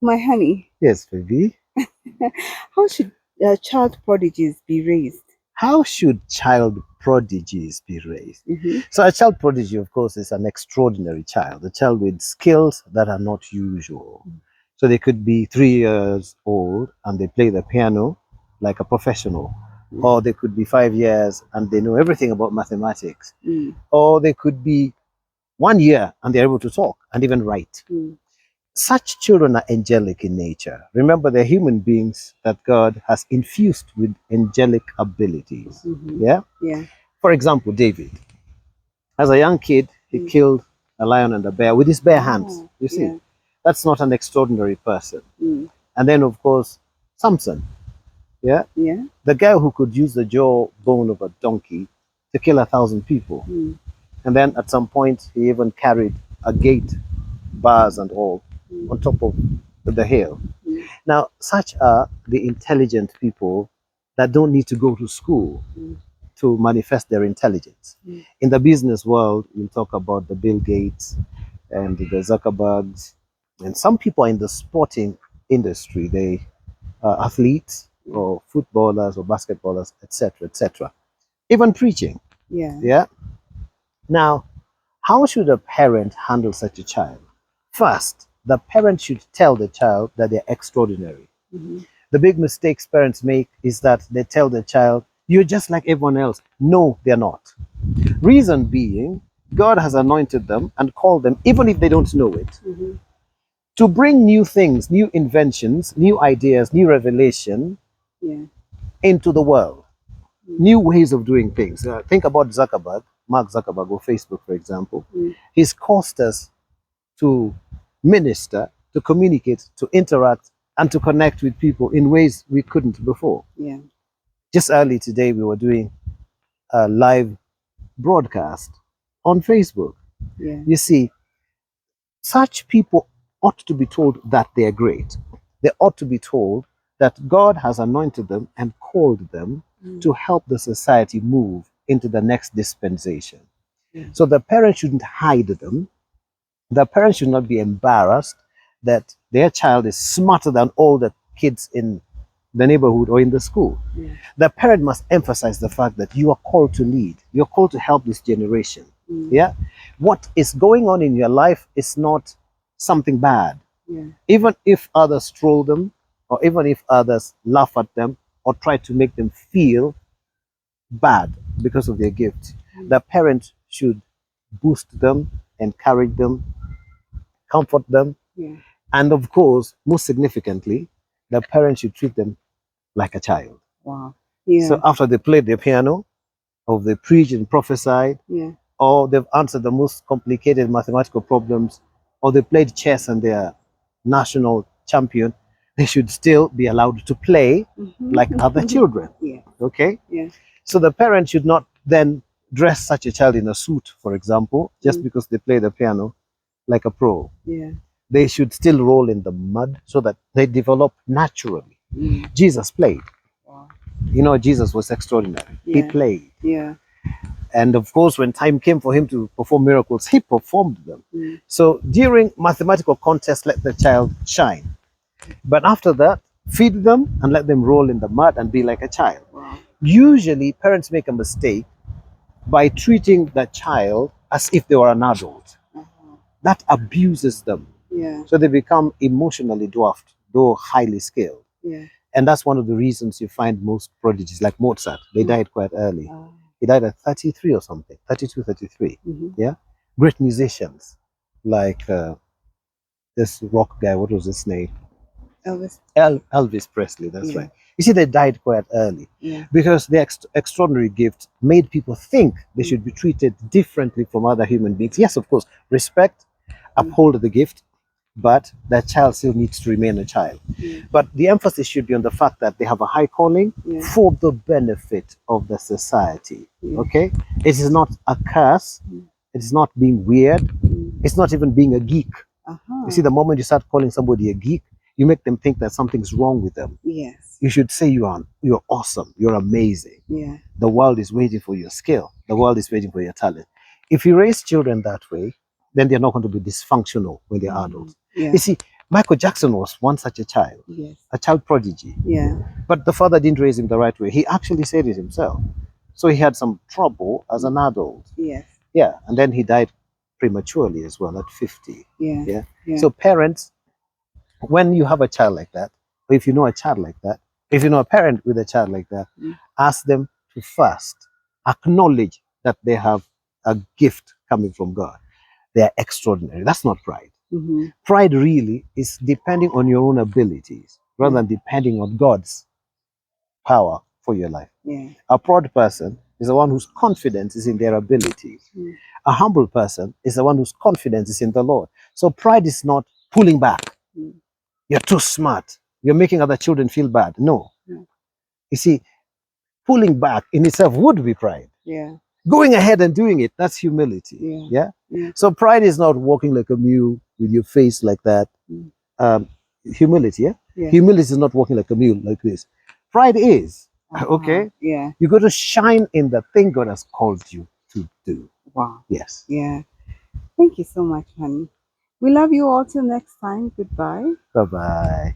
My honey, Yes, baby. how should child prodigies be raised? How should child prodigies be raised? Mm-hmm. So a child prodigy, of course, is an extraordinary child, a child with skills that are not usual. So they could be 3 years old and they play the piano like a professional. Or they could be 5 years and they know everything about mathematics. Mm. Or they could be 1 year and they're able to talk and even write. Mm. Such children are angelic in nature. Remember, they're human beings that God has infused with angelic abilities. Mm-hmm. Yeah? Yeah. For example, David. As a young kid, he killed a lion and a bear with his bare hands. You see, Yeah. that's not an extraordinary person. Mm. And then, of course, Samson. Yeah? Yeah. The guy who could use the jawbone of a donkey to kill 1,000 people. Mm. And then at some point, he even carried a gate, bars and all, on top of the hill. Mm. Now, such are the intelligent people that don't need to go to school to manifest their intelligence. In the business world, we'll talk about the Bill Gates and the Zuckerbergs, and some people in the sporting industry, they are athletes or footballers or basketballers, etc., etc. Even preaching. Yeah. Yeah. Now, how should a parent handle such a child? First, the parent should tell the child that they're extraordinary. Mm-hmm. The big mistakes parents make is that they tell the child, you're just like everyone else. No, they're not. Reason being, God has anointed them and called them, even if they don't know it, Mm-hmm. to bring new things, new inventions, new ideas, new revelation Yeah. into the world, new ways of doing things. Think about Zuckerberg, Mark Zuckerberg, or Facebook, for example. He's caused us to minister, to communicate, to interact, and to connect with people in ways we couldn't before. Yeah. Just early today, we were doing a live broadcast on Facebook. Yeah. You see, such people ought to be told that they are great. They ought to be told that God has anointed them and called them to help the society move into the next dispensation. So the parents shouldn't hide them. The parents should not be embarrassed that their child is smarter than all the kids in the neighborhood or in the school. The parent must emphasize the fact that you are called to lead. You're called to help this generation. Yeah. What is going on in your life is not something bad. Yeah. Even if others troll them, or even if others laugh at them, or try to make them feel bad because of their gift, the parent should boost them, encourage them, comfort them, Yeah. and of course, most significantly, the parent should treat them like a child. Wow. Yeah. So after they played the piano, or they preached and prophesied, Yeah. or they've answered the most complicated mathematical problems, or they played chess and they're national champion, they should still be allowed to play like other children. Yeah. Okay? Yeah. So the parent should not then dress such a child in a suit, for example, just because they play the piano like a pro. Yeah. They should still roll in the mud so that they develop naturally. Jesus played. Wow. You know, Jesus was extraordinary. He Yeah. played. Yeah. And of course, when time came for him to perform miracles, he performed them. So during mathematical contests, let the child shine. But after that, feed them and let them roll in the mud and be like a child. Wow. Usually, parents make a mistake by treating the child as if they were an adult. That abuses them. Yeah. So they become emotionally dwarfed, though highly skilled. Yeah. And that's one of the reasons you find most prodigies, like Mozart, they died quite early. He died at 33 or something, 32, 33. Yeah. Great musicians like this rock guy, what was his name? Elvis. Elvis Presley, that's right. You see, they died quite early Yeah. because their extraordinary gift made people think they should be treated differently from other human beings. Yes, of course, respect, uphold the gift, but that child still needs to remain a child. But the emphasis should be on the fact that they have a high calling for the benefit of the society. Okay? It is not a curse. It is not being weird. It's not even being a geek. You see, the moment you start calling somebody a geek, you make them think that something's wrong with them. Yes. You should say you're awesome. You're amazing. Yeah. The world is waiting for your skill. The world is waiting for your talent. If you raise children that way, then they're not going to be dysfunctional when they're adults. Yeah. You see, Michael Jackson was once such a child, Yes. a child prodigy. Yeah. But the father didn't raise him the right way. He actually said it himself. So he had some trouble as an adult. Yes. Yeah. And then he died prematurely as well at 50. Yeah. Yeah. Yeah. So parents, when you have a child like that, or if you know a child like that, if you know a parent with a child like that, ask them to first acknowledge that they have a gift coming from God. They are extraordinary. That's not pride. Mm-hmm. Pride really is depending on your own abilities rather than depending on God's power for your life. Yeah. A proud person is the one whose confidence is in their abilities. A humble person is the one whose confidence is in the Lord. So pride is not pulling back. You're too smart. You're making other children feel bad. No. You see, pulling back in itself would be pride. Yeah. Going ahead and doing it, that's humility. Yeah. So pride is not walking like a mule with your face like that. Humility, humility is not walking like a mule like this. Pride is okay. Yeah. You got to shine in the thing God has called you to do. Wow. Yes. Yeah. Thank you so much, honey. We love you all till next time. Goodbye. Bye bye.